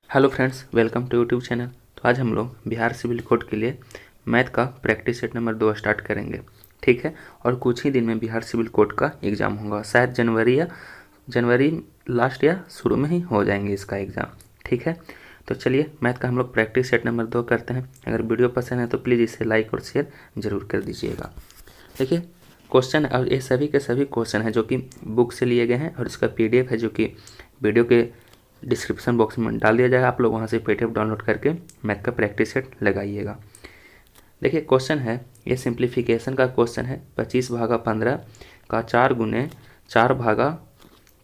Hello friends, welcome to YouTube channel. तो आज हम लोग बिहार सिविल कोड के लिए मैथ का प्रैक्टिस सेट नंबर 2 स्टार्ट करेंगे। ठीक है। और कुछ ही दिन में बिहार सिविल कोड का एग्ज़ाम होगा, शायद जनवरी लास्ट या शुरू में ही हो जाएंगे इसका एग्ज़ाम। ठीक है। तो चलिए मैथ का हम लोग प्रैक्टिस सेट नंबर 2 करते हैं। अगर वीडियो पसंद है तो प्लीज़ इसे लाइक और शेयर ज़रूर कर दीजिएगा। देखिए क्वेश्चन, और ये सभी के सभी क्वेश्चन हैं जो कि बुक से लिए गए हैं, और इसका PDF है जो कि वीडियो के डिस्क्रिप्शन बॉक्स में डाल दिया जाएगा। आप लोग वहाँ से PDF डाउनलोड करके मैथ का प्रैक्टिस सेट लगाइएगा। देखिए क्वेश्चन है, ये सिंप्लीफिकेशन का क्वेश्चन है। 25/15 का 4 गुने 4 भागा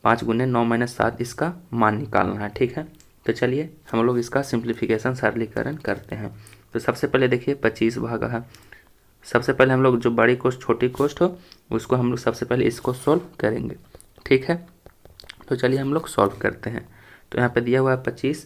5 गुने 9-7 इसका मान निकालना है। ठीक है। तो चलिए हम लोग इसका सिंप्लीफिकेशन सरलीकरण करते हैं। तो सबसे पहले देखिए 25 भागा है। सबसे पहले हम लोग जो बड़ी कोष्ठ छोटी कोष्ठ हो उसको हम लोग सबसे पहले इसको सॉल्व करेंगे। ठीक है। तो चलिए हम लोग सॉल्व करते हैं। तो यहाँ पे दिया हुआ है 25।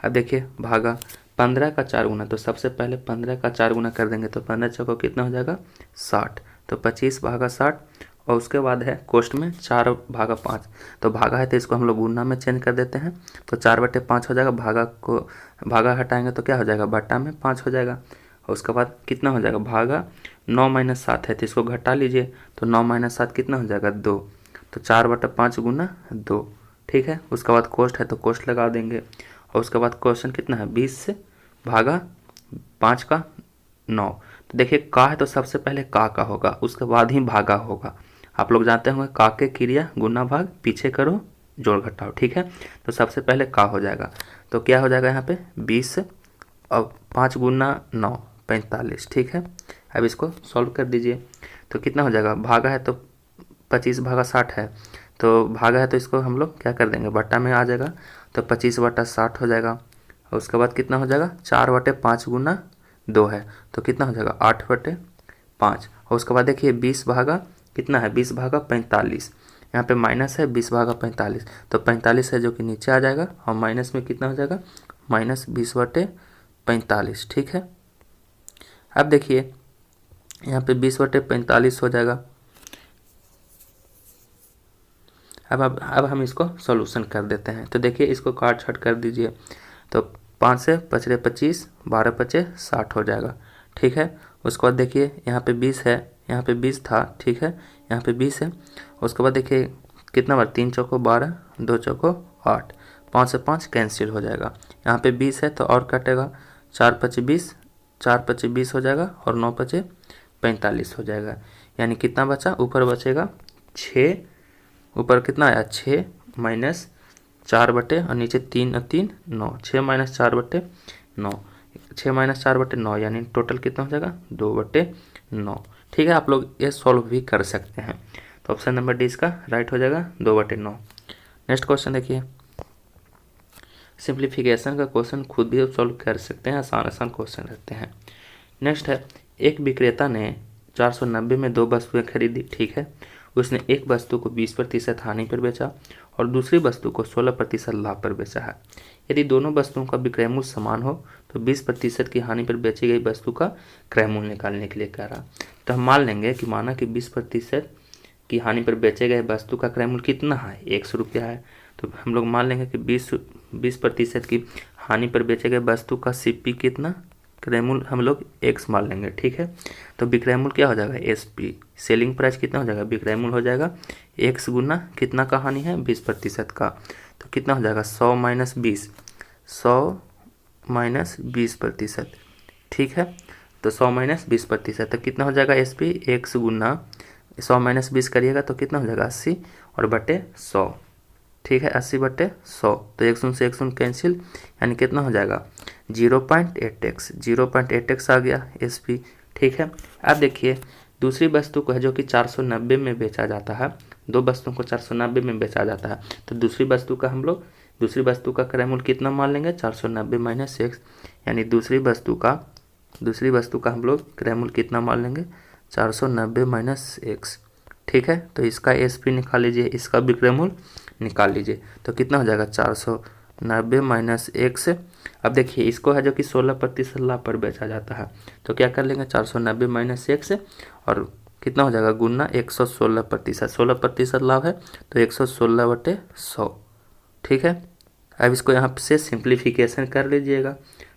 अब देखिए भागा 15 का 4 गुना, तो सबसे पहले 15 का 4 गुना कर देंगे तो 15 चौको कितना हो जाएगा 60। तो 25 भागा 60। और उसके बाद है कोष्ठ में 4 भागा 5। तो भागा है तो इसको हम लोग गुना में चेंज कर देते हैं। तो 4/5 हो जाएगा। भागा हटाएंगे तो क्या हो जाएगा, बट्टा में 5 हो जाएगा। और उसके बाद कितना हो जाएगा, भागा 9-7 है तो इसको घटा लीजिए। तो 9-7 कितना हो जाएगा 2। तो 4/5 गुना 2। ठीक है। उसके बाद कोष्ठ है तो कोष्ठ लगा देंगे। और उसके बाद क्वेश्चन कितना है, 20 से भागा 5 का 9। तो देखिए का है तो सबसे पहले का होगा, उसके बाद ही भागा होगा। आप लोग जानते होंगे का के क्रिया गुना भाग पीछे करो जोड़ घटाओ। ठीक है। तो सबसे पहले का हो जाएगा। तो क्या हो जाएगा यहाँ पे 20 और 5 गुना 9 45। ठीक है। अब इसको सॉल्व कर दीजिए। तो कितना हो जाएगा, भागा है तो 25 भागा 60 है, तो भागा है तो इसको हम लोग क्या कर देंगे, बट्टा में आ जाएगा। तो 25/60 हो जाएगा। और उसके बाद कितना हो जाएगा, 4/5 गुना 2 है तो कितना हो जाएगा 8/5। और उसके बाद देखिए 20 भागा कितना है, 20 भागा 45। यहाँ पे माइनस है 20 भागा 45, तो 45 है जो कि नीचे आ जाएगा। और माइनस में कितना हो जाएगा, -20/45। ठीक है। अब देखिए यहाँ पे 20/45 हो जाएगा। अब हम इसको सॉल्यूशन कर देते हैं। तो देखिए इसको काट छाट कर दीजिए। तो 5 से 5 25, 12 5 60 हो जाएगा। ठीक है। उसके बाद देखिए यहाँ पे 20 है, यहाँ पे 20 था। ठीक है। यहाँ पे 20 है। उसके बाद देखिए कितना बार, 3 चौको 12, 2 चौको 8, 5 से 5 कैंसिल हो जाएगा। यहाँ पे 20 है तो और कटेगा, 4 5 20, 4 5 20 हो जाएगा और 9 5 45 हो जाएगा। यानी कितना बचा, ऊपर बचेगा 6। ऊपर कितना आया 6 माइनस 4 और नीचे 3 और 3 9, 6 माइनस 4/9, 6 माइनस 4/9 यानी टोटल कितना हो जाएगा 2/9। ठीक है। आप लोग ये सॉल्व भी कर सकते हैं। तो ऑप्शन नंबर डी इसका राइट हो जाएगा 2/9। नेक्स्ट क्वेश्चन देखिए, सिंप्लीफिकेशन का क्वेश्चन खुद भी सॉल्व कर सकते हैं, आसान आसान क्वेश्चन रहते हैं। नेक्स्ट है, एक विक्रेता ने 490 में 2 वस्तुएं खरीदी। ठीक है। उसने एक वस्तु को 20% हानि पर बेचा और दूसरी वस्तु को 16% लाभ पर बेचा है। यदि दोनों वस्तुओं का विक्रय मूल्य समान हो तो 20% की हानि पर बेची गई वस्तु का क्रय मूल्य निकालने के लिए कह रहा। तो हम मान लेंगे कि माना कि 20% की हानि पर बेचे गए वस्तु का क्रय मूल्य कितना है, 100 रुपया है। तो हम लोग मान लेंगे कि 20% की हानि पर बेचे गए वस्तु का CP कितना, क्रय मूल्य हम लोग x मान लेंगे। ठीक है। तो विक्रय मूल्य क्या हो जाएगा SP, सेलिंग प्राइस कितना हो जाएगा, विक्रय मूल्य हो जाएगा x गुना कितना का हानि है 20% का। तो कितना हो जाएगा 100 माइनस 20, 100 माइनस 20%। ठीक है। तो 100 माइनस 20%, तो कितना हो जाएगा SP, x गुना 100 माइनस 20 करिएगा तो कितना हो जाएगा 80 और बटे 100। ठीक है। 80/100, तो 1 शून्य से 1 शून्य कैंसिल, यानी कितना हो जाएगा 0.8x, 0.8x आ गया SP। ठीक है। अब देखिए दूसरी वस्तु को है जो कि 490 में बेचा जाता है, दो वस्तुओं को 490 में बेचा जाता है। तो दूसरी वस्तु का हम लोग दूसरी वस्तु का क्रय मूल्य कितना मान लेंगे, 490 माइनस x, यानी दूसरी वस्तु का हम लोग क्रय मूल्य कितना मान लेंगे 490 माइनस x। ठीक है। तो इसका SP निकाल लीजिए, इसका विक्रय मूल्य निकाल लीजिए। तो कितना हो जाएगा 490 माइनस x। अब देखिए इसको है जो कि 16% लाभ पर बेचा जाता है। तो क्या कर लेंगे 490 माइनस x और कितना हो जाएगा गुना 116%, 16% लाभ है तो 116/100। ठीक है। अब इसको यहाँ से सिंप्लीफिकेशन कर लीजिएगा,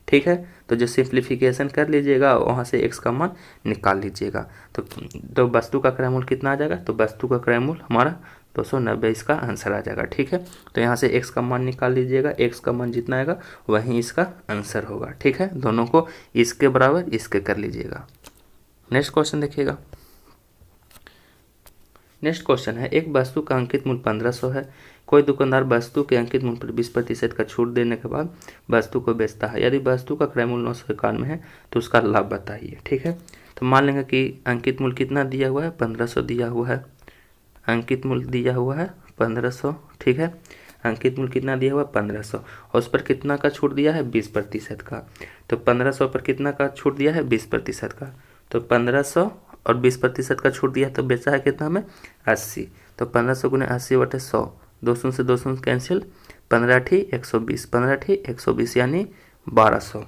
ठीक है। तो जो सिंप्लीफिकेशन कर लीजिएगा वहाँ से x का मान निकाल लीजिएगा। तो वस्तु का क्रय मूल्य कितना आ जाएगा, तो वस्तु का क्रय मूल्य हमारा 290 इसका आंसर आ जाएगा, ठीक है। तो यहाँ से x का मान निकाल लीजिएगा, x का मान जितना आएगा वहीं इसका आंसर होगा, ठीक है। दोनों को इसके बराबर इसके कर लीजिएगा। नेक्स्ट क्वेश्चन देखिएगा। नेक्स्ट क्वेश्चन है, एक वस्तु का अंकित मूल्य 1500 है। कोई दुकानदार वस्तु के अंकित मूल्य पर 20% का छूट देने के बाद वस्तु को बेचता है। यदि वस्तु का क्रय मूल्य 991 है तो उसका लाभ बताइए, ठीक है। तो मान लेंगे कि अंकित मूल्य कितना दिया हुआ है, 1500 दिया हुआ है। अंकित मूल्य दिया हुआ है 1500, ठीक है। अंकित मूल्य कितना दिया हुआ है 1500 और उस पर कितना का छूट दिया है 20% का। तो 1500 पर कितना का छूट दिया है 20% का। तो 1500 और 20% का छूट दिया तो बेचा है कितना में 80। तो 1500 गुने 80/100, 200 से 200 कैंसिल, 15 ठी 120, 15 ठी 120 यानी 1200।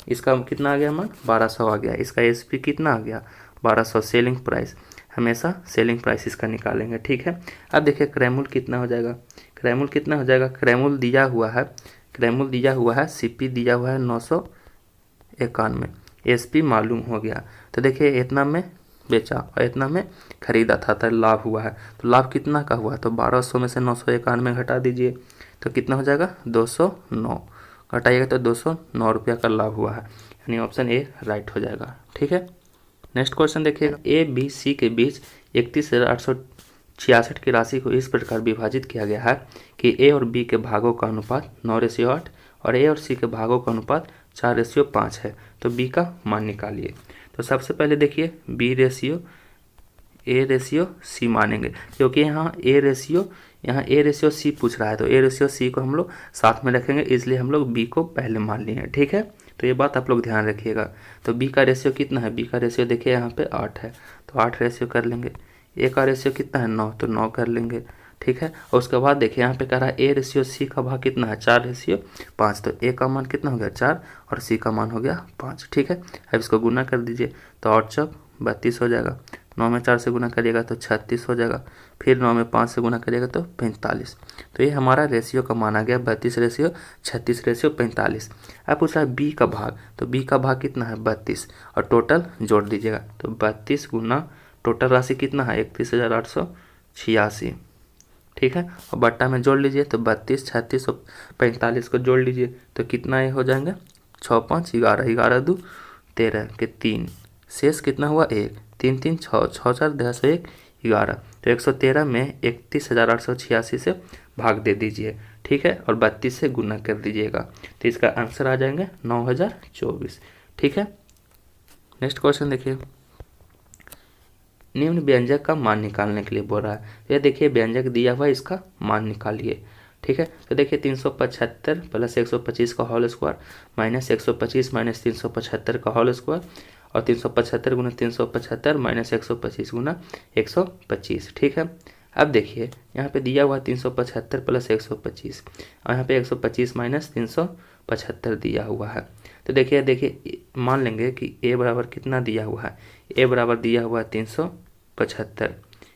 इसका कितना आ गया मान 1200 आ गया। इसका एसपी कितना आ गया 1200। सेलिंग प्राइस, हमेशा सेलिंग प्राइस इसका निकालेंगे, ठीक है। अब देखिए क्रय मूल्य कितना हो जाएगा, क्रय मूल्य कितना हो जाएगा। क्रय मूल्य दिया हुआ है, क्रय मूल्य दिया हुआ है, सीपी दिया हुआ है 991, एसपी मालूम हो गया। तो देखिए इतना में बेचा और इतना में खरीदा था तो लाभ हुआ है। तो लाभ कितना का हुआ, तो 1200 में से 991 घटा दीजिए तो कितना हो जाएगा 209, घटाइएगा तो 209 रुपया का लाभ हुआ है, यानी ऑप्शन ए राइट हो जाएगा, ठीक है। नेक्स्ट क्वेश्चन देखिएगा। ए बी सी के बीच 31,866 की राशि को इस प्रकार विभाजित किया गया है कि ए और बी के भागों का अनुपात 9:8 और ए और सी के भागों का अनुपात 4:5 है। तो बी का मान निकालिए। तो सबसे पहले देखिए B ratio A ratio C मानेंगे, क्योंकि यहाँ ए रेशियो सी पूछ रहा है। तो ए रेशियो सी को हम लोग साथ में रखेंगे, इसलिए हम लोग बी को पहले मान लिए हैं, ठीक है। तो ये बात आप लोग ध्यान रखिएगा। तो बी का रेशियो कितना है, बी का रेशियो देखिए यहाँ पे 8 है तो 8 रेशियो कर लेंगे। ए का रेशियो कितना है 9, तो 9 कर लेंगे, ठीक है। और उसके बाद देखिए यहाँ पे कह रहा है ए रेशियो सी का भाग कितना है 4:5। तो ए का मान कितना हो गया 4 और सी का मान हो गया 5, ठीक है। अब इसको गुना कर दीजिए तो 8 चौक 32 हो जाएगा। 9 में 4 से गुना करिएगा तो 36 हो जाएगा। फिर 9 में 5 से गुना करिएगा तो 45। तो ये हमारा रेशियो का मान आ गया 32 रेशियो 36 रेशियो 45। अब पूछा है बी का भाग, तो बी का भाग कितना है 32 और टोटल जोड़ दीजिएगा तो 32 गुना टोटल राशि कितना है 31,886, ठीक है। और बट्टा में जोड़ लीजिए तो 32, 36 और 45 को जोड़ लीजिए तो कितना ये हो जाएंगे 6 5 11, 11 2 13 के 3, शेष कितना हुआ 1, 3 3 6, 6 4 201 11। तो 113 में 31,886 से भाग दे दीजिए, ठीक है। और 32 से गुना कर दीजिएगा तो इसका आंसर आ जाएंगे 9024, ठीक है। नेक्स्ट क्वेश्चन देखिए। निम्न व्यंजक का मान निकालने के लिए बोल रहा है। ये देखिए व्यंजक दिया हुआ है, इसका मान निकालिए, ठीक है। तो देखिए 375 प्लस 125 का होल स्क्वायर माइनस 125 माइनस 375 का होल स्क्वायर और 375 गुना 375 माइनस 125 गुना 125, ठीक है। अब देखिए यहाँ पे दिया हुआ 375 प्लस 125 और यहाँ पे 125 माइनस 375 दिया हुआ है। तो देखिए मान लेंगे कि ए बराबर कितना दिया हुआ है, ए बराबर दिया हुआ है 375,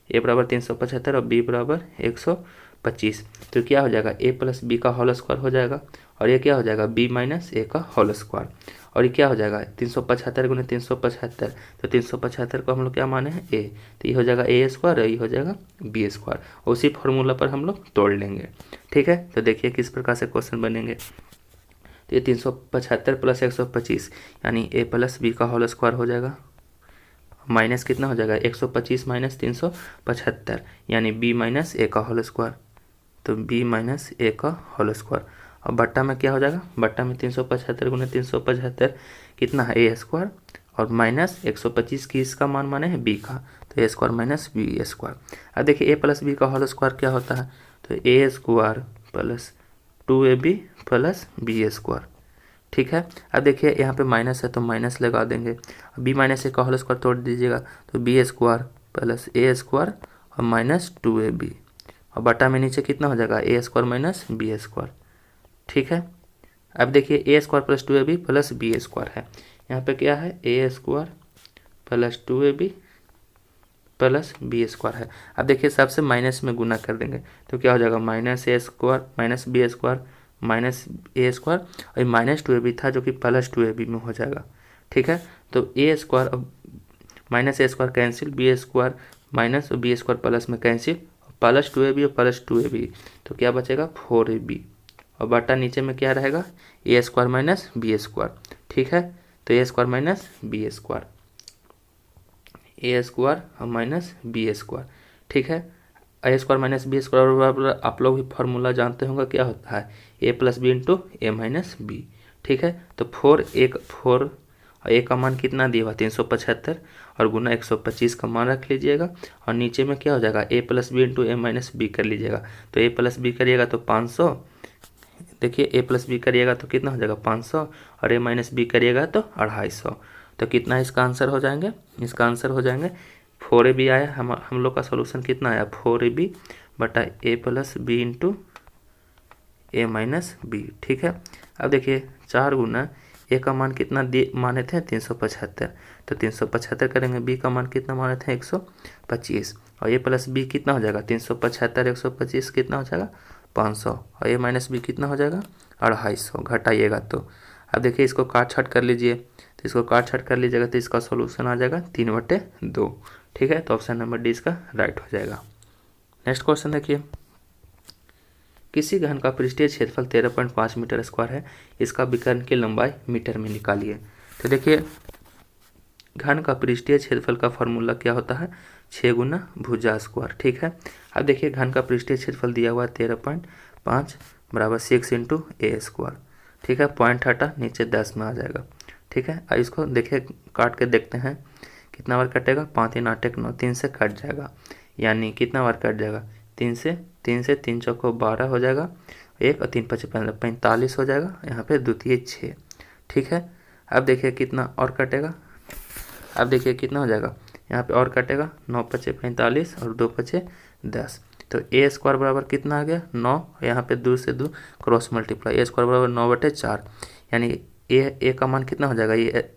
ए बराबर 375 और बी बराबर 125। तो क्या हो जाएगा ए प्लस बी का होल स्क्वायर हो जाएगा और ये क्या हो जाएगा बी माइनस ए का होल स्क्वायर। और ये क्या हो जाएगा 375 गुना 375, तो 375 को हम लोग क्या माने हैं ए, तो ये हो जाएगा ए स्क्वायर और ये हो जाएगा बी स्क्वायर। उसी फॉर्मूला पर हम लोग तोड़ लेंगे, ठीक है। तो देखिए किस प्रकार से क्वेश्चन बनेंगे। तो ये 375 प्लस 125 यानी ए प्लस बी का होल स्क्वायर हो जाएगा, माइनस कितना हो जाएगा 125 माइनस 375 यानी बी माइनस ए का होल स्क्वायर, तो बी माइनस ए का होल स्क्वायर। और बट्टा में क्या हो जाएगा, बट्टा में 375 गुना 375 कितना है ए स्क्वायर और माइनस 125 की इसका मान माने है बी का, तो A square minus B square. अब देखिए ए प्लस बी का होल स्क्वायर क्या होता है, तो A square plus 2ab plus B square, ठीक है। अब देखिए यहाँ पे माइनस है तो माइनस लगा देंगे, बी माइनस ए का होल स्क्वायर तोड़ दीजिएगा तो B square plus A square और माइनस 2ab और बटा में नीचे कितना हो जाएगा A square minus B square, ठीक है। अब देखिए A square plus 2ab plus B square है, यहाँ पे क्या है A square plus 2ab plus B square है। अब देखिए सबसे माइनस में गुना कर देंगे तो क्या हो जाएगा minus A square minus B square minus A square, और माइनस 2ab था जो कि प्लस 2ab में हो जाएगा। ठीक है, तो ए स्क्वायर अब minus A square cancel, B square minus और बी स्क्वायर प्लस में कैंसिल, प्लस 2ab और प्लस 2ab, तो क्या बचेगा 4ab, और बटा नीचे में क्या रहेगा ए स्क्वायर माइनस बी स्क्वायर। ठीक है, तो A square minus B square, A square और माइनस बी स्क्वायर। ठीक है, A square minus B square आप लोग भी फार्मूला जानते होंगे क्या होता है, A plus B into A minus B. ठीक है, तो 4 और ए का मान कितना दिया हुआ 375 और गुना 125 का मान रख लीजिएगा, और नीचे में क्या हो जाएगा ए प्लस बी इंटू ए माइनस बी कर लीजिएगा। तो ए प्लस बी करिएगा तो 500, देखिए ए प्लस बी करिएगा तो कितना हो जाएगा 500, और ए माइनस बी करिएगा तो 250। तो कितना इसका आंसर हो जाएंगे, इसका आंसर हो जाएंगे 4ab आया। हम लोग का सोल्यूशन कितना आया 4ab बटा ए प्लस बी इंटू ए माइनस बी। ठीक है, अब देखिए 4 गुना ए का मान कितना माने थे 375, तो 375 करेंगे, बी का मान कितना माने थे 125, और ए प्लस बी कितना हो जाएगा 375 125 कितना हो जाएगा 500, और ए माइनस बी कितना हो जाएगा 250, घटाइएगा तो। अब देखिए इसको काट छाट कर लीजिए, तो इसको काट छाट कर लीजिएगा तो इसका सोल्यूशन आ जाएगा 3/2। ठीक है, तो ऑप्शन नंबर डी इसका राइट हो जाएगा। नेक्स्ट क्वेश्चन देखिए, किसी घन का पृष्ठीय क्षेत्रफल 13.5 मीटर स्क्वायर है, इसका विकर्ण की लंबाई मीटर में निकालिए। तो देखिए घन का पृष्ठीय क्षेत्रफल का फॉर्मूला क्या होता है 6 गुना भुजा स्क्वायर। ठीक है, अब देखिए घन का पृष्ठीय क्षेत्रफल दिया हुआ है 13.5 बराबर 6 इंटू ए स्क्वायर। ठीक है, पॉइंट हटा नीचे 10 में आ जाएगा। ठीक है, अब इसको देखिए काट के देखते हैं कितना बार कटेगा, 5 3 8 1 9, 3 से कट जाएगा, यानी कितना बार कट जाएगा 3 से 3 चौको 12 हो जाएगा, 1 और 3 5 15 45 हो जाएगा, यहाँ पे द्वितीय 6। ठीक है, अब देखिए कितना और कटेगा, अब देखिए कितना हो जाएगा यहाँ पे और कटेगा 9 5 45 और 2 5 10, तो ए स्क्वायर बराबर कितना आ गया 9, यहाँ पे 2 से 2 क्रॉस मल्टीप्लाई, ए स्क्वायर बराबर 9/4, यानी ए का मान कितना हो जाएगा, ये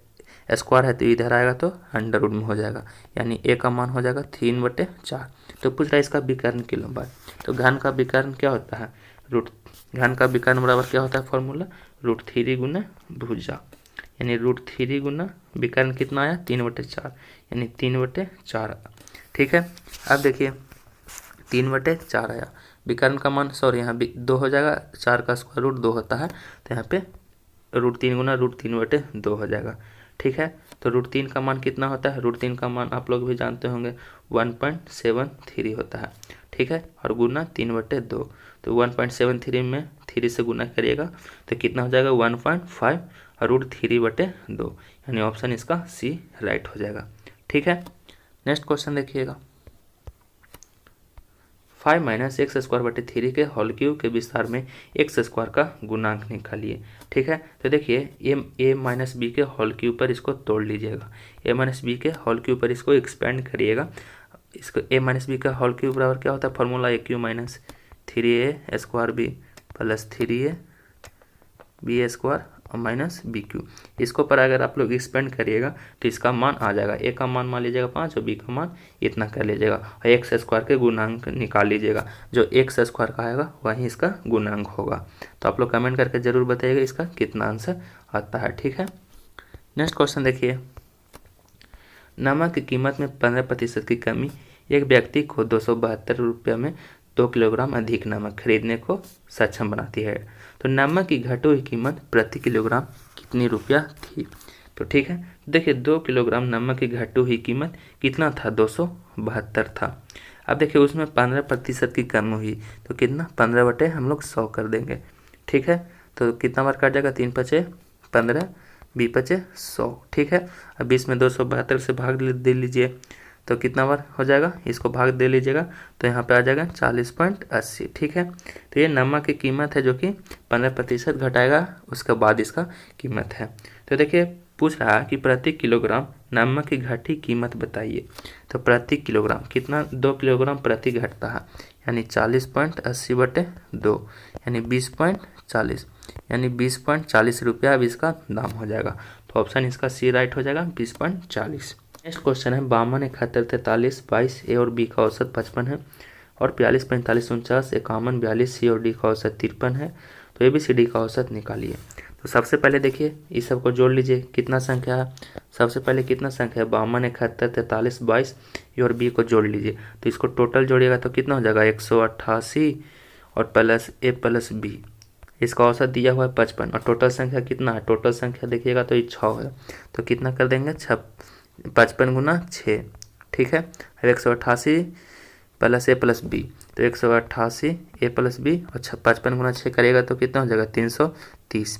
स्क्वायर है तो इधर आएगा तो अंडर रूट में हो जाएगा, यानी ए का मान हो जाएगा 3/4। तो पूछ रहा है इसका विकर्ण की लंबाई, तो घन का विकर्ण क्या होता है घन का विकर्ण बराबर क्या होता है फॉर्मूला √3 गुना भुजा, यानी √3 गुना विकर्ण कितना आया 3/4, यानी 3/4। ठीक है, अब देखिए 3/4 आया, विकर्ण का मान सॉरी यहाँ 2 हो जाएगा, 4 का स्क्वायर रूट 2 होता है, तो यहाँ पे √3 गुना √3/2 हो जाएगा। ठीक है, तो √3 का मान कितना होता है, √3 का मान आप लोग भी जानते होंगे 1.73 होता है। ठीक है, और गुना 3/2, तो 1.73 में 3 से गुना करिएगा तो कितना हो जाएगा 1.5 और √3/2, यानी ऑप्शन इसका सी राइट हो जाएगा। ठीक है, नेक्स्ट क्वेश्चन देखिएगा, 5 - x²/3 के होल क्यूब के विस्तार में x² का गुणांक निकालिए। ठीक है, तो देखिए a माइनस बी के होल क्यूब पर इसको तोड़ लीजिएगा, a माइनस बी के होल क्यूब पर इसको एक्सपेंड करिएगा, इसको a माइनस बी का होल क्यूब बराबर क्या होता है formula a³ minus 3a² plus 3ab² और माइनस bq, इसको पर अगर आप लोग एक्सपेंड करिएगा तो इसका मान आ जाएगा, a का मान लीजिएगा 5 और b का मान इतना कर लीजिएगा, और x² के गुणांक निकाल लीजिएगा, जो x² का आएगा वही इसका गुणांक होगा। तो आप लोग कमेंट करके जरूर बताइएगा इसका कितना आंसर आता है। ठीक है, नेक्स्ट क्वेश्चन देखिए, नमक की कीमत में 15% की कमी एक व्यक्ति को 272 रुपये में 2 किलोग्राम अधिक नमक खरीदने को सक्षम बनाती है, तो नमक की घटी हुई कीमत प्रति किलोग्राम कितनी रुपया थी। तो ठीक है, देखिए 2 किलोग्राम नमक की घटी हुई कीमत कितना था 272 था। अब देखिए उसमें 15% की कमी हुई तो कितना 15 हम लोग 100 कर देंगे। ठीक है, तो कितना बार कट जाएगा 3 5 15 20 5 100। ठीक है, अब 20 में 272 से भाग दे लीजिए तो कितना बार हो जाएगा, इसको भाग दे लीजिएगा तो यहाँ पे आ जाएगा 40.80। ठीक है, तो ये नमक की कीमत है जो कि 15% घटाएगा उसके बाद इसका कीमत है। तो देखिए पूछ रहा है कि प्रति किलोग्राम नमक की घटी कीमत बताइए, तो प्रति किलोग्राम कितना 2 किलोग्राम प्रति घटता है, यानी 40.80/2 यानी 20.40, यानी 20.40 रुपया अब इसका दाम हो जाएगा। तो ऑप्शन इसका सी राइट हो जाएगा 20.40। नेक्स्ट क्वेश्चन है, 52 71 43 22 ए और बी का औसत 55 है और 42 45 49 51 42 सी और डी का औसत 53 है, तो ABCD का औसत निकालिए। तो सबसे पहले देखिए इस सबको जोड़ लीजिए, कितना संख्या है। सबसे पहले कितना संख्या है, 52, 71, 43, 22, ए और बी को जोड़ लीजिए। तो इसको टोटल जोड़िएगा तो कितना हो जाएगा 188 और प्लस ए प्लस बी। इसका औसत दिया हुआ है 55 और टोटल संख्या कितना है, टोटल संख्या देखिएगा तो ये 6 है। तो कितना कर देंगे 55 गुना 6, ठीक है। अब 188 प्लस ए प्लस बी, तो 188 ए प्लस बी और 55 गुना 6 करेगा तो कितना हो जाएगा 330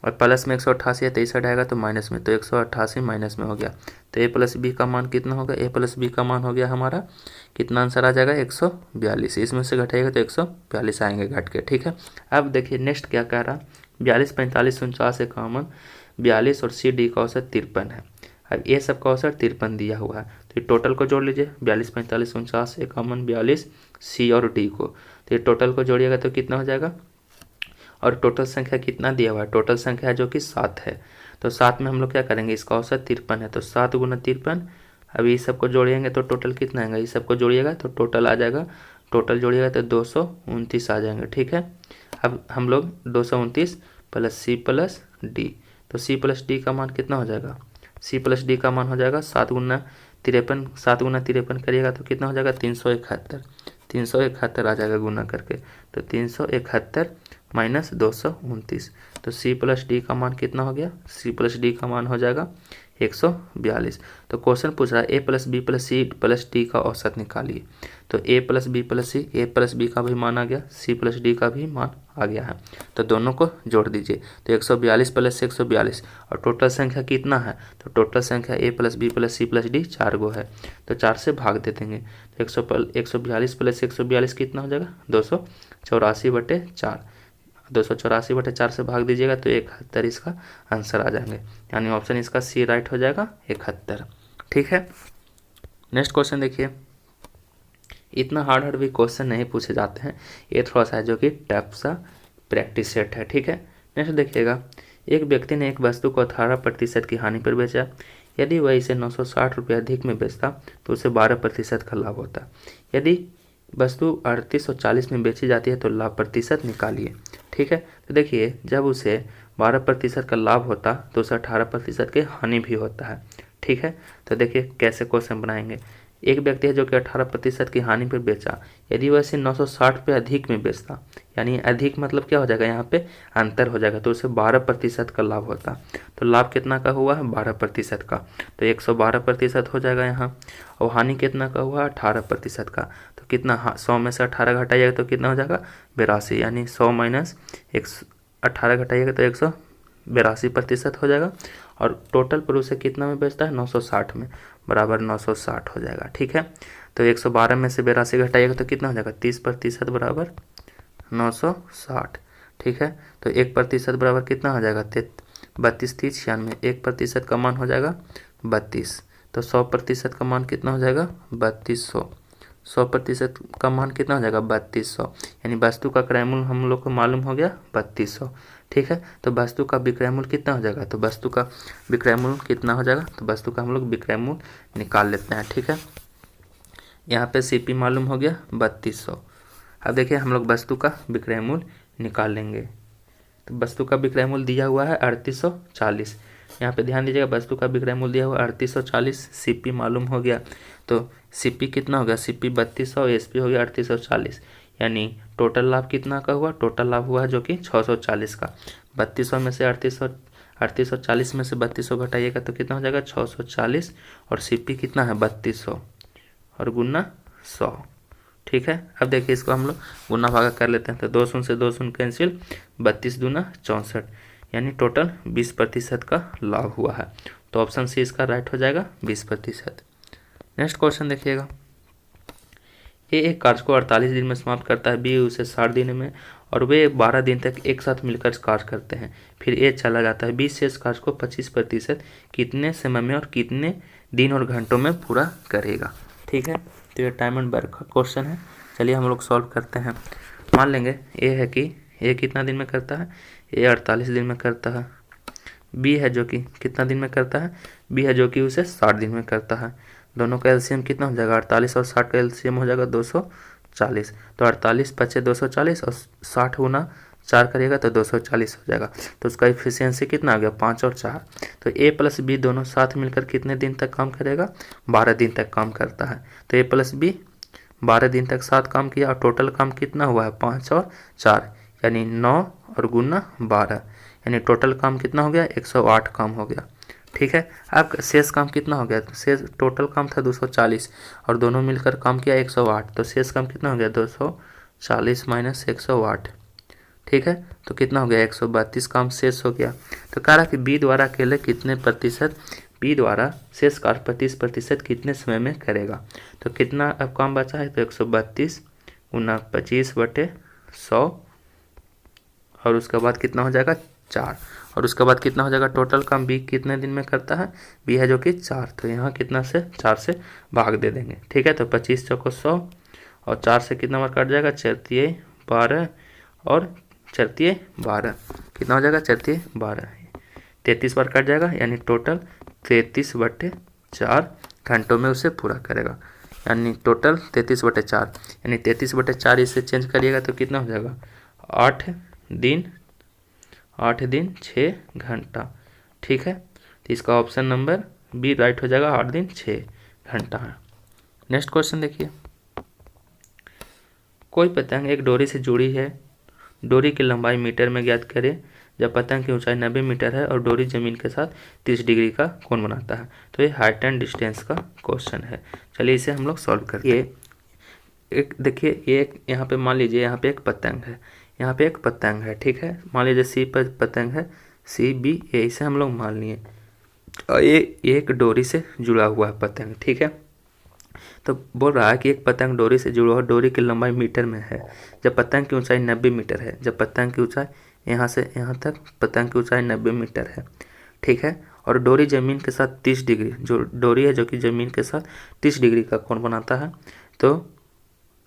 और प्लस में 188 है 23 हटाएगा तो माइनस में, तो 188 माइनस में हो गया। तो ए प्लस बी का मान कितना होगा, ए प्लस बी का मान हो गया हमारा कितना, आंसर आ जाएगा 142। इसमें से घटाएगा तो 142 आएंगे घट के, ठीक है। अब देखिए नेक्स्ट क्या कह रहा, 42, 45, 49 है कॉमन, 42 और सी डी का औसत 53 है। अब ये सब का औसत 53 दिया हुआ है, तो ये टोटल को जोड़ लीजिए, 42, 45, 49 है कॉमन, 42 सी और डी को, तो ये टोटल को जोड़िएगा तो कितना हो जाएगा। और टोटल संख्या कितना दिया हुआ है, टोटल संख्या जो कि 7 है। तो 7 में हम लोग क्या करेंगे, इसका औसत 53 है, तो 7 गुना 53। अब इस सबको जोड़िएंगे तो टोटल कितना आएगा, इस सबको जोड़िएगा तो टोटल आ जाएगा, टोटल जोड़िएगा तो 229 आ जाएंगे, ठीक है। अब हम लोग 229 प्लस सी प्लस डी, तो सी प्लस डी का मान कितना हो जाएगा, सी प्लस डी का मान हो जाएगा 7 गुना 53, 7 गुना 53 करिएगा तो कितना हो जाएगा 371, 371 आ जाएगा गुना करके, तो 371 माइनस 229, तो सी प्लस डी का मान कितना हो गया, सी प्लस डी का मान हो जाएगा 142। तो क्वेश्चन पूछ रहा है A plus B plus C plus D का औसत निकालिए। तो A plus B plus C, A plus B का भी मान आ गया, सी प्लस डी का भी मान आ गया है, तो दोनों को जोड़ दीजिए। तो 142 प्लस 142 और टोटल संख्या कितना है, तो टोटल संख्या A plus B plus C plus D 4 गो है, तो 4 से भाग दे देंगे। तो 142 प्लस 142 कितना हो जाएगा 284/4, 284/4 से भाग दीजिएगा तो 71 इसका आंसर आ जाएंगे, यानी ऑप्शन इसका सी राइट हो जाएगा 71, ठीक है। नेक्स्ट क्वेश्चन देखिए, इतना हार्ड भी क्वेश्चन नहीं पूछे जाते हैं, ये थोड़ा सा है जो कि टफ सा प्रैक्टिस सेट है, ठीक है। नेक्स्ट देखिएगा, एक व्यक्ति ने एक वस्तु को 18% की हानि पर बेचा, यदि वह इसे 960 रुपये अधिक में बेचता तो उसे 12% का लाभ होता। यदि वस्तु 3840 में बेची जाती है तो लाभ प्रतिशत निकालिए, ठीक है। तो देखिए जब उसे 12% का लाभ होता तो उसे 18% की हानि भी होता है, ठीक है। तो देखिए कैसे क्वेश्चन बनाएंगे, एक व्यक्ति है जो कि 18% की हानि पर बेचा, यदि वह इसे 960 रुपये अधिक में बेचता, यानी अधिक मतलब क्या हो जाएगा, यहाँ पे अंतर हो जाएगा, तो उसे 12% का लाभ होता। तो लाभ कितना का हुआ है 12% का, तो 112% हो जाएगा यहाँ। और हानि कितना का हुआ 18% का, तो कितना 100 में से 18 घटाइएगा तो कितना हो जाएगा 82, यानी 100 माइनस 18 घटाइएगा तो 182% हो जाएगा। और टोटल पर उसे कितना में बेचता है 960 में, बराबर 960 हो जाएगा, ठीक है। तो 112 में से 82 घटाइएगा तो कितना हो जाएगा 30% बराबर 960, ठीक है। तो 1% बराबर कितना हो जाएगा 32, 30, 96, 1% का मान हो जाएगा 32। तो 100% का मान कितना हो जाएगा 3200, 100% का मान कितना हो जाएगा 3200, यानी वस्तु का क्रय मूल्य हम लोग को मालूम हो गया 3200, ठीक है। तो वस्तु का विक्रय मूल्य कितना हो जाएगा, तो वस्तु का विक्रय मूल्य कितना हो जाएगा, तो वस्तु का हम लोग विक्रय मूल्य निकाल लेते हैं, ठीक है। यहाँ पे सीपी मालूम हो गया 3200। अब देखिए हम लोग वस्तु का विक्रय मूल्य निकाल लेंगे। तो वस्तु का विक्रय मूल्य दिया हुआ है 3840, यहाँ पे ध्यान दीजिएगा वस्तु का विक्रय मूल्य दिया हुआ 3840, सीपी मालूम हो गया, तो सीपी कितना हो गया, सीपी 3200, एसपी हो गया 3840, यानी टोटल लाभ कितना का हुआ, टोटल लाभ हुआ है जो कि 640 का। 3200 में से 3840 में से 3200 घटाइएगा तो कितना हो जाएगा 640, और सीपी कितना है 3200 और गुना 100, ठीक है। अब देखिए इसको हम लोग गुना भागा कर लेते हैं, तो 2 शून्य से 2 शून्य कैंसिल, 32 दूना 64, यानी टोटल 20% का लाभ हुआ है। तो ऑप्शन सी इसका राइट हो जाएगा 20%। नेक्स्ट क्वेश्चन देखिएगा, ए एक कार्य को 48 दिन में समाप्त करता है, बी उसे 60 दिन में, और वे 12 दिन तक एक साथ मिलकर कार्य करते हैं। फिर ए चला जाता है, बी शेष कार्य को 25% कितने समय में और कितने दिन और घंटों में पूरा करेगा, ठीक है। तो ये टाइम एंड वर्क का क्वेश्चन है, चलिए हम लोग सॉल्व करते हैं। मान लेंगे ए है कि ए कितना दिन में करता है, ए 48 दिन में करता है, बी है जो कि कितना दिन में करता है, बी है जो कि उसे 60 दिन में करता है। दोनों का एलसीएम कितना हो जाएगा 48 और 60 का एलसीएम हो जाएगा 240, तो 48 × 5 = 240 और 60 × 4 करिएगा तो 240 हो जाएगा। तो उसका इफिशियंसी कितना आ गया 5 और 4। तो ए प्लस बी दोनों साथ मिलकर कितने दिन तक काम करेगा 12 दिन तक काम करता है। तो ए प्लस बी 12 दिन तक साथ काम किया और टोटल काम कितना हुआ है 5 और 4 यानी 9 और गुना 12 यानी टोटल काम कितना हो गया 108 काम हो गया। ठीक है, अब शेष काम कितना हो गया, तो शेष टोटल काम था 240 और दोनों मिलकर काम किया 108, तो शेष काम कितना हो गया 240 माइनस 108। ठीक है, तो कितना हो गया 132 काम शेष हो गया। तो कह रहा कि बी द्वारा अकेले कितने प्रतिशत, बी द्वारा शेष कार्य 25% कितने समय में करेगा। तो कितना अब काम बचा है, तो 132 गुना 25/100 और उसके बाद कितना हो जाएगा 4 और उसके बाद कितना हो जाएगा टोटल काम बी कितने दिन में करता है, बी है जो कि 4, तो यहाँ कितना से 4 से भाग दे देंगे। ठीक है, तो 25 चौको 100 और 4 से कितना बार कट जाएगा 4 12 और 4 12 कितना हो जाएगा 4 12 33 बार कट जाएगा यानी टोटल 33/4 घंटों में उसे पूरा करेगा, यानी टोटल 33/4 यानी 33/4 इसे चेंज करिएगा तो कितना हो जाएगा 8 दिन 6 घंटा। ठीक है, तो इसका ऑप्शन नंबर बी राइट हो जाएगा, 8 दिन 6 घंटा है। नेक्स्ट क्वेश्चन देखिए, कोई पतंग एक डोरी से जुड़ी है, डोरी की लंबाई मीटर में ज्ञात करें जब पतंग की ऊंचाई 90 मीटर है और डोरी जमीन के साथ 30 डिग्री का कोण बनाता है। तो ये हाइट एंड डिस्टेंस का क्वेश्चन है। चलिए इसे हम लोग सॉल्व करते हैं। एक देखिए, ये यहाँ पे मान लीजिए यहाँ पे एक पतंग है, यहाँ पे एक पतंग है। ठीक है, मान लीजिए सी पर पतंग है, सी बी ए, इसे हम लोग मान लिए और ये एक डोरी से जुड़ा हुआ है पतंग। ठीक है, तो बोल रहा है कि एक पतंग डोरी से जुड़ा हुआ, डोरी की लंबाई मीटर में है जब पतंग की ऊंचाई 90 मीटर है, जब पतंग की ऊंचाई यहाँ से यहाँ तक पतंग की ऊंचाई 90 मीटर है। ठीक है, और डोरी जमीन के साथ 30 डिग्री, जो डोरी है जो कि जमीन के साथ 30 डिग्री का कोण बनाता है, तो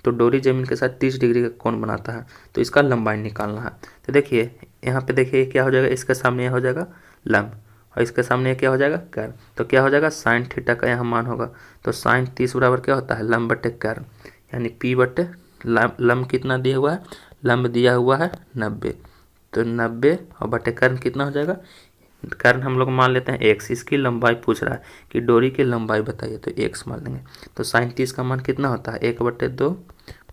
डोरी जमीन के साथ 30 डिग्री का कोण बनाता है, तो इसका लंबाई निकालना है। तो देखिए यहाँ पे देखिए क्या हो जाएगा, इसके सामने यह हो जाएगा लंब और इसके सामने क्या हो जाएगा कर्व, तो क्या हो जाएगा साइन थीटा का यहाँ मान होगा, तो साइन 30 बराबर क्या होता है लंब बटे कर्व, यानी पी बटे लंब कितना दिया हुआ है, लंब दिया हुआ है 90, तो 90 और बटे कर्व कितना हो जाएगा, कर्व हम लोग मान लेते हैं x, इसकी लंबाई पूछ रहा है कि डोरी की लंबाई बताइए, तो x मान लेंगे। तो साइन 30 का मान कितना होता है 1/2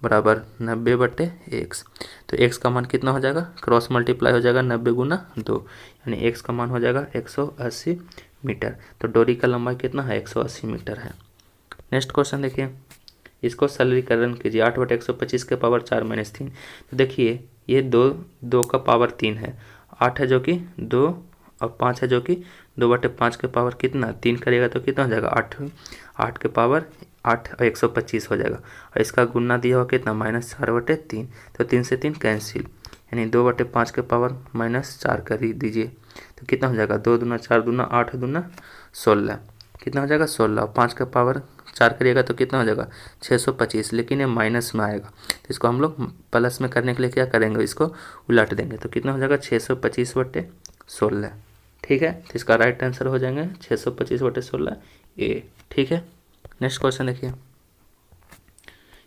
बराबर 90/x, तो x का मान कितना हो जाएगा, क्रॉस मल्टीप्लाई हो जाएगा 90 गुना 2 यानी x का मान हो जाएगा 180 मीटर। तो डोरी का लंबाई कितना है 180 मीटर है। नेक्स्ट क्वेश्चन देखिए, इसको सरलीकरण कीजिए, 8/125 के पावर 4 - 3। तो देखिए ये 2 का पावर 3 है, 8 है जो कि 2 और 5 है जो कि 2/5 के पावर कितना 3 करेगा तो कितना हो जाएगा 8 के पावर 8 और 125 हो जाएगा, और इसका गुना दिया हुआ कितना -4/3, तो 3 से 3 कैंसिल यानी 2/5 के पावर -4 कर दीजिए तो कितना हो जाएगा 2 दूना 4 दूना 8 दूना 16 कितना हो जाएगा 16, 5 का पावर 4 करिएगा तो कितना हो जाएगा 625, लेकिन ये माइनस में आएगा तो इसको हम लोग प्लस में करने के लिए क्या करेंगे, इसको उलट देंगे तो कितना हो जाएगा 625/16। ठीक है, तो इसका राइट आंसर हो जाएंगे 625/16 ए। ठीक है, नेक्स्ट क्वेश्चन देखिए,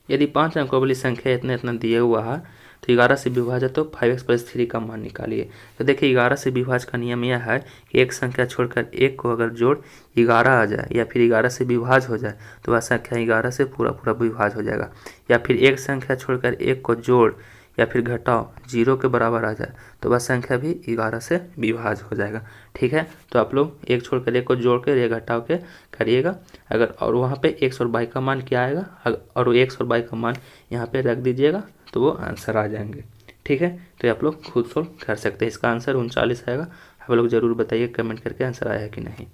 यदि 5 अंकों वाली संख्या इतना इतना दिया हुआ है तो 11 से विभाजित तो 5x+3 का मान निकालिए। तो देखिए 11 से विभाज्य का नियम यह है कि एक संख्या छोड़कर एक को अगर जोड़ 11 आ जाए या फिर 11 से विभाज्य हो जाए तो वह संख्या 11 से पूरा विभाज्य हो जाएगा, या फिर एक संख्या छोड़कर एक को जोड़ या फिर घटाओ 0 के बराबर आ जाए तो वह संख्या भी 11 से विभाज्य हो जाएगा। ठीक है, तो आप लोग एक छोड़कर एक को जोड़ कर या घटाओ के करिएगा, अगर और वहाँ पे x और y का मान क्या आएगा और x और y का मान यहाँ पे रख दीजिएगा तो वो आंसर आ जाएंगे। ठीक है, तो आप लोग खुद सोल्व कर सकते हैं। इसका आंसर 39 आएगा। आप लोग जरूर बताइए कमेंट करके आंसर आया है कि नहीं।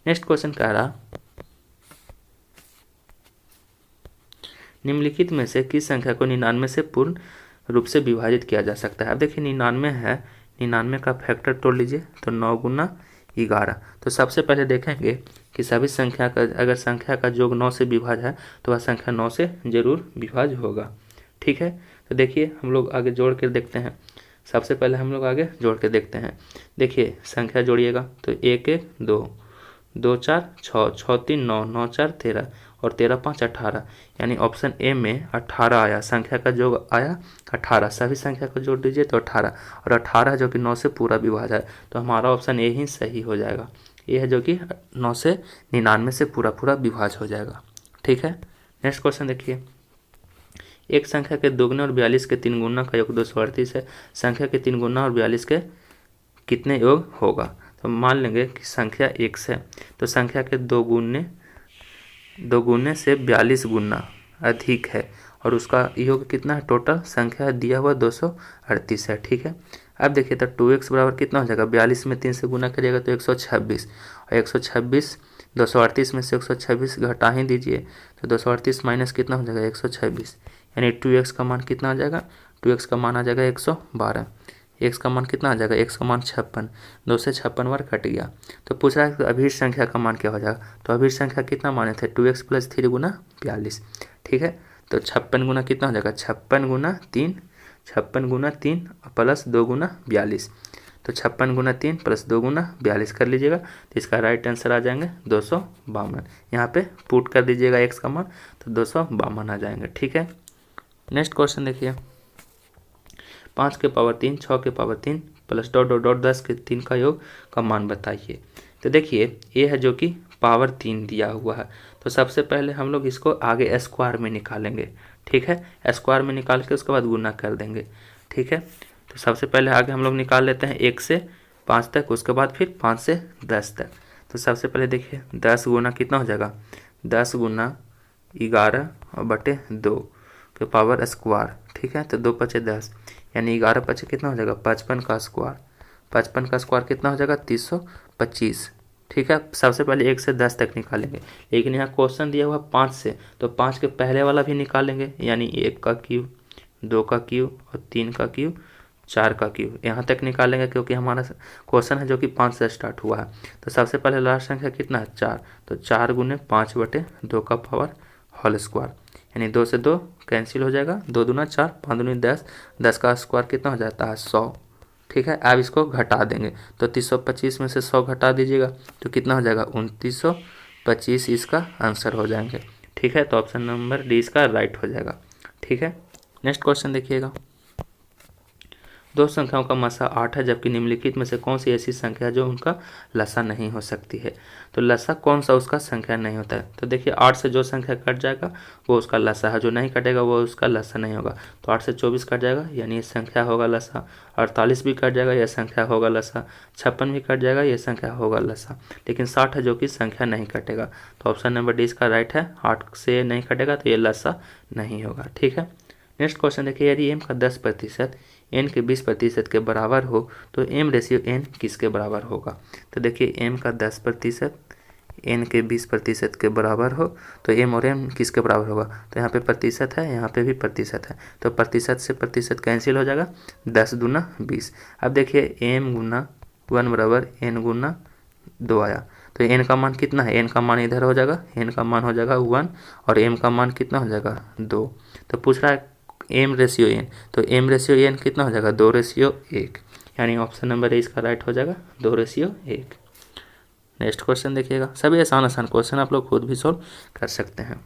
नेक्स्ट क्वेश्चन कह रहा, निम्नलिखित में से किस संख्या को 99 से पूर्ण रूप से विभाजित किया जा सकता है। अब देखिए 99 है, 99 का फैक्टर तोड़ लीजिए तो 9 गुना 11। तो सबसे पहले देखेंगे कि सभी संख्या का अगर संख्या का योग 9 से विभाज्य है तो वह संख्या 9 से जरूर विभाज्य होगा। ठीक है, तो देखिए हम लोग आगे जोड़ कर देखते हैं। सबसे पहले हम लोग आगे जोड़ के देखते हैं। देखिए संख्या जोड़िएगा तो 1 1 2 2 4 6 6 3 9 9 4 13 और 13 5 18, यानी ऑप्शन ए में 18 आया, संख्या का योग आया 18, सभी संख्या को जोड़ दीजिए तो 18, और 18 जो कि 9 से पूरा विभाज्य है, तो हमारा ऑप्शन ए ही सही हो जाएगा। ये है जो कि 9 से 99 से पूरा पूरा विभाज्य हो जाएगा। ठीक है, नेक्स्ट क्वेश्चन देखिए, एक संख्या के दोगुने और 42 के 3 गुना का योग 238 है, संख्या के 3 गुना और 42 के कितने योग होगा। तो मान लेंगे कि संख्या x है, तो संख्या के दो गुने से 42 गुना अधिक है, और उसका योग कितना है, टोटल संख्या दिया हुआ 238 है। ठीक है, अब देखिए तो 2x बराबर कितना हो जाएगा, 42 में 3 से गुना करिएगा तो 126, और 126 238 में से 126 घटा ही दीजिए, तो 238 माइनस कितना हो जाएगा 126, यानी 2x का मान कितना आ जाएगा, 2x का मान आ जाएगा 112, x का मान कितना आ जाएगा, x का मान 56, 2 से 56 बार कट गया। तो पूछ रहा है कि अभिष्ट संख्या का मान क्या हो जाएगा, तो अभिष्ट संख्या कितना माने थे, 2x + 3 गुना 42। ठीक है, तो 56 गुना कितना हो जाएगा, 56 गुना 3, 56 गुना 3 प्लस 2 गुना 42, तो 56 गुना 3 प्लस 2 गुना 42 कर लीजिएगा, तो इसका राइट आंसर आ जाएंगे 252। यहाँ पे पुट कर दीजिएगा x का मान, तो 252 आ जाएंगे। ठीक है, नेक्स्ट क्वेश्चन देखिए, 5 के पावर 3, 6 के पावर 3 प्लस ... 10 के 3 का योग का मान बताइए। तो देखिए ये है जो कि पावर 3 दिया हुआ है, तो सबसे पहले हम लोग इसको आगे स्क्वायर में निकालेंगे। ठीक है, स्क्वायर में निकाल के उसके बाद गुना कर देंगे। ठीक है, तो सबसे पहले आगे हम लोग निकाल लेते हैं 1 से 5 तक, उसके बाद फिर 5 से 10 तक। तो सबसे पहले देखिए 10 गुना कितना हो जाएगा, 10 गुना 11 और बटे 2 के पावर स्क्वायर। ठीक है, तो 2 × 5 = 10, यानी 11 × 5 कितना हो जाएगा, 55 का स्क्वायर। 55 का स्क्वायर कितना हो जाएगा, 325। ठीक है, सबसे पहले 1 से 10 तक निकालेंगे, लेकिन यहाँ क्वेश्चन दिया हुआ 5 से, तो 5 के पहले वाला भी निकालेंगे, यानी 1 का क्यूब, 2 का क्यूब और 3 का क्यूब, 4 का क्यूब, यहाँ तक निकालेंगे क्योंकि हमारा क्वेश्चन है जो कि 5 से स्टार्ट हुआ है। तो सबसे पहले लास्ट संख्या कितना है, 4, तो 4 गुने 5 बटे 2 का पावर होल स्क्वायर, यानी 2 से 2 कैंसिल हो जाएगा, 2 दूना 4, 5 दूनी 10, 10 का स्क्वायर कितना हो जाता है 100। ठीक है, अब इसको घटा देंगे, तो 325 में से 100 घटा दीजिएगा तो कितना हो जाएगा 2925, इसका आंसर हो जाएंगे। ठीक है, तो ऑप्शन नंबर डी इसका राइट हो जाएगा। ठीक है, नेक्स्ट क्वेश्चन देखिएगा, दो संख्याओं का मसा 8 है, जबकि निम्नलिखित में से कौन सी ऐसी संख्या है जो उनका लसा नहीं हो सकती है। तो लसा कौन सा उसका संख्या नहीं होता है, तो देखिए 8 से जो संख्या कट जाएगा वो उसका लसा है, जो नहीं कटेगा वो उसका लसा नहीं होगा। तो 8 से 24 कट जाएगा, यानी ये संख्या होगा लसा। 48 भी कट जाएगा, यह संख्या होगा लसा। 56 भी कट जाएगा, यह संख्या होगा लसा। लेकिन 60 है जो कि संख्या नहीं कटेगा, तो ऑप्शन नंबर डी इसका राइट है। 8 से नहीं कटेगा तो ये लसा नहीं होगा। ठीक है, नेक्स्ट क्वेश्चन देखिए, यदि m का 10% n के 20% के बराबर हो तो m रेशियो n किसके बराबर होगा। तो देखिए m का 10% n के 20% के बराबर हो तो m और m किसके बराबर होगा, तो यहाँ पे प्रतिशत है, यहाँ पे भी प्रतिशत है, तो प्रतिशत से प्रतिशत कैंसिल हो जाएगा, 10 दूना 20। अब देखिए m गुना 1 बराबर n गुना 2 आया, तो n का मान कितना है, n का मान इधर हो जाएगा, n का मान हो जाएगा 1 और m का मान कितना हो जाएगा 2। तो पूछ रहा है m रेशियो n, तो m रेशियो n कितना हो जाएगा 2:1, यानी ऑप्शन नंबर ए इसका राइट हो जाएगा 2:1। नेक्स्ट क्वेश्चन देखिएगा, सभी आसान क्वेश्चन आप लोग खुद भी सोल्व कर सकते हैं।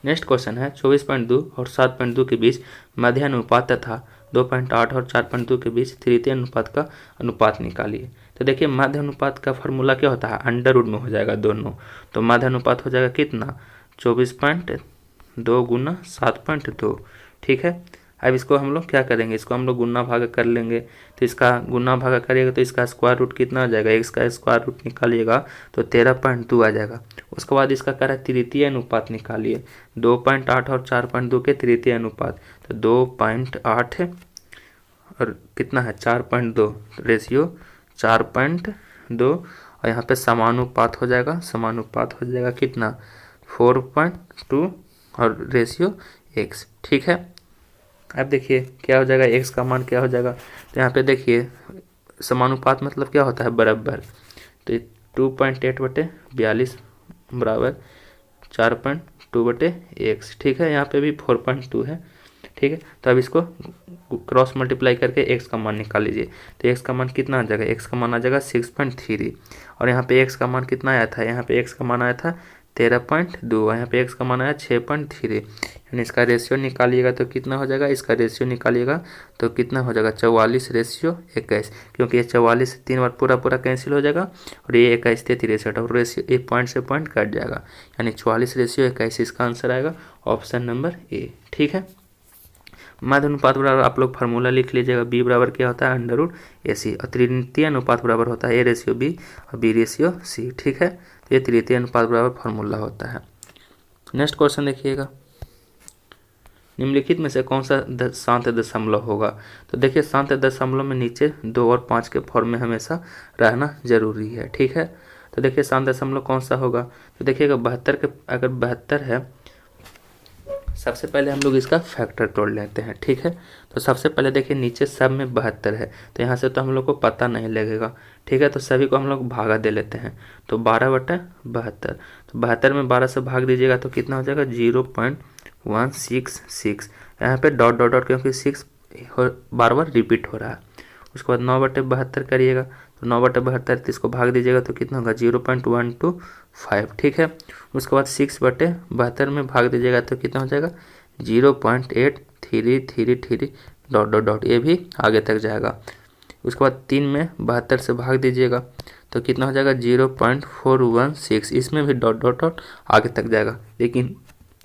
नेक्स्ट क्वेश्चन है 24.2 और 7.2 के बीच मध्य अनुपात तथा 2.8 और 4.2 के बीच तृतीय अनुपात का अनुपात निकालिए। तो देखिए मध्य अनुपात का फॉर्मूला क्या होता है, अंडर रूट में हो जाएगा दोनों, तो मध्य अनुपात हो जाएगा कितना 24.2 गुना 7.2। ठीक है, अब इसको हम लोग क्या करेंगे, इसको हम लोग गुना भाग कर लेंगे, तो इसका गुना भाग करिएगा तो इसका स्क्वायर रूट कितना आ जाएगा, x का स्क्वायर रूट निकालिएगा तो 13.2 आ जाएगा। उसके बाद इसका कह रहा है तृतीय अनुपात निकालिए, 2.8 और 4.2 के तृतीय अनुपात, तो 2.8 है और कितना है 4.2, रेशियो 4.2, और यहाँ पे समानुपात हो जाएगा, समानुपात हो जाएगा कितना 4.2 और रेशियो x। ठीक है, अब देखिए क्या हो जाएगा, x का मान क्या हो जाएगा, तो यहाँ पे देखिए समानुपात मतलब क्या होता है बराबर, तो 2.8/42 बराबर 4.2/x। ठीक है, यहाँ पे भी 4.2 है। ठीक है, तो अब इसको क्रॉस मल्टीप्लाई करके x का मान निकाल लीजिए, तो x का मान कितना आ जाएगा, x का मान आ जाएगा 6.3, और यहाँ पे x का मान कितना आया था, यहाँ पे x का मान आया था 13.2, यहाँ पे x का मान आया 6.3, यानी इसका रेशियो निकालिएगा तो कितना हो जाएगा, इसका रेशियो निकालिएगा तो कितना हो जाएगा 44/21, क्योंकि ये 44 से 3 बार पूरा पूरा कैंसिल हो जाएगा और ये 21 63 और रेशियो एक पॉइंट से पॉइंट कट जाएगा, यानी 44/21 इसका आंसर आएगा ऑप्शन नंबर ए। ठीक है, माध्य अनुपात बराबर आप लोग फार्मूला लिख लीजिएगा, बी बराबर क्या होता है √AC, और त्रितीय अनुपात बराबर होता है A/B और B/C। ठीक है, तो ये तृतीय अनुपात बराबर फार्मूला होता है। नेक्स्ट क्वेश्चन देखिएगा, निम्नलिखित में से कौन सा शांत दशमलव होगा। तो देखिए शांत दशमलव में नीचे 2 और 5 के फॉर्म में हमेशा रहना जरूरी है। ठीक है, तो देखिए शांत दशमलव कौन सा होगा, तो देखिएगा 72 के अगर 72 है, सबसे पहले हम लोग इसका फैक्टर तोड़ लेते हैं। ठीक है, तो सबसे पहले देखिए नीचे सब में 72 है, तो यहाँ से तो हम लोग को पता नहीं लगेगा। ठीक है, तो सभी को हम लोग भागा दे लेते हैं, तो 12/72, तो 72 में 12 से भाग दीजिएगा तो कितना हो जाएगा 0.166। यहाँ पे डॉट डॉट डॉट क्योंकि 6 बार बार रिपीट हो रहा है। उसके बाद 9/72 करिएगा, तो 9/72 इसको भाग दीजिएगा तो कितना होगा 0.125। ठीक है, उसके बाद 6/72 में भाग दीजिएगा तो कितना हो जाएगा 0.8333 डॉट डॉट डॉट, ये भी आगे तक जाएगा। उसके बाद 3 में 72 से भाग दीजिएगा तो कितना हो जाएगा 0.416, इसमें भी डॉट डॉट डॉट आगे तक जाएगा। लेकिन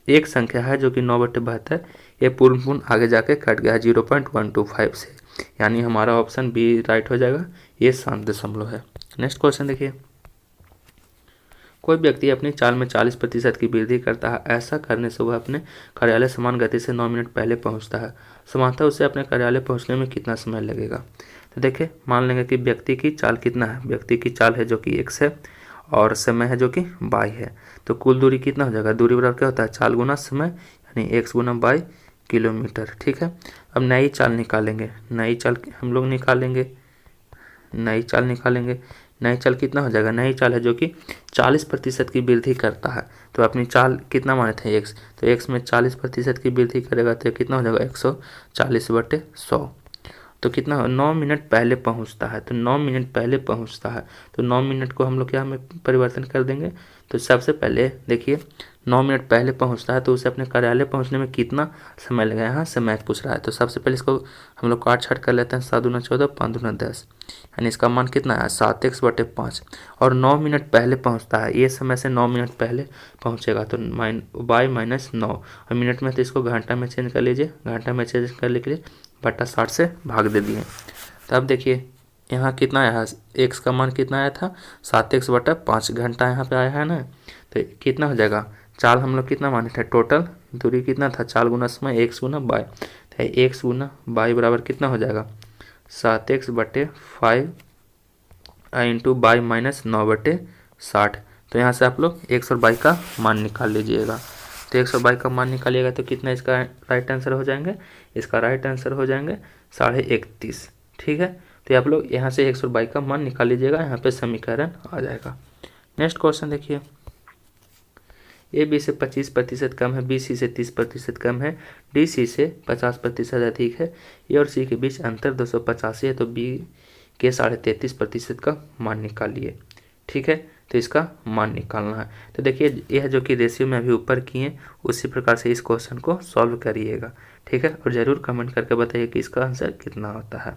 एक संख्या है जो कि 9/72, ये पूर्ण आगे जाके कट गया 0.125 से, यानी हमारा ऑप्शन बी राइट हो जाएगा, ये शांत दशमलव है। नेक्स्ट क्वेश्चन देखिए, कोई व्यक्ति अपनी चाल में 40% की वृद्धि करता है, ऐसा करने से वह अपने कार्यालय समान गति से 9 मिनट पहले पहुंचता है, सामान्यतः उसे अपने कार्यालय पहुंचने में कितना समय लगेगा। तो देखिए मान लेंगे कि व्यक्ति की चाल कितना है, व्यक्ति की चाल है जो कि x है और समय है जो कि y है, तो कुल दूरी कितना हो जाएगा, दूरी बराबर क्या होता है चाल गुना समय, यानी x गुना y किलोमीटर। ठीक है, अब नई चाल निकालेंगे, नई चाल हम लोग निकालेंगे, नई चाल कितना हो जाएगा, नई चाल है जो कि 40% की वृद्धि करता है, तो अपनी चाल कितना माने थे x, तो x में 40% की वृद्धि करेगा तो कितना हो जाएगा 140/100, तो कितना 9 मिनट पहले पहुंचता है, तो 9 मिनट पहले पहुंचता है, तो 9 मिनट को हम लोग क्या में परिवर्तन कर देंगे। तो सबसे पहले देखिए 9 मिनट पहले पहुंचता है तो उसे अपने कार्यालय पहुंचने में कितना समय लगेगा, यहाँ समय पूछ रहा है। तो सबसे पहले इसको हम लोग काट छाट कर लेते हैं, 7 दूना 14 5 दूना 10, यानी इसका मान कितना है 7x/5, और 9 मिनट पहले पहुँचता है, ये समय से 9 मिनट पहले पहुँचेगा तो y-9, और मिनट में तो इसको घंटा में चेंज कर लीजिए, घंटा में चेंज कर के लिए बटा 60 से भाग दे दिए। तो अब देखिए यहाँ कितना आया, x का मान कितना आया था 7x/5, घंटा यहाँ पे आया है ना, तो कितना हो जाएगा, चाल हम लोग कितना माने थे, टोटल दूरी कितना था, चाल गुना समय x गुना y, तो x गुना y बराबर कितना हो जाएगा 7x/5 इंटू y माइनस 9/60। तो यहाँ से आप लोग x और y का मान निकाल लीजिएगा, तो x और y का मान निकालिएगा तो कितना इसका राइट आंसर हो जाएंगे, इसका राइट आंसर हो जाएंगे 31.5। ठीक है, तो आप लोग यहाँ से x और y का मान निकाल लीजिएगा, यहाँ पे समीकरण आ जाएगा। नेक्स्ट क्वेश्चन देखिए, AB से 25% कम है, BC से 30% कम है, DC से 50% अधिक है, A और C के बीच अंतर 285 है, तो B के 33.5% का मान निकालिए। ठीक है, तो इसका मान निकालना है। तो देखिए यह जो कि रेशियो में अभी ऊपर किए उसी प्रकार से इस क्वेश्चन को सॉल्व करिएगा। ठीक है, और ज़रूर कमेंट करके बताइए कि इसका आंसर कितना होता है।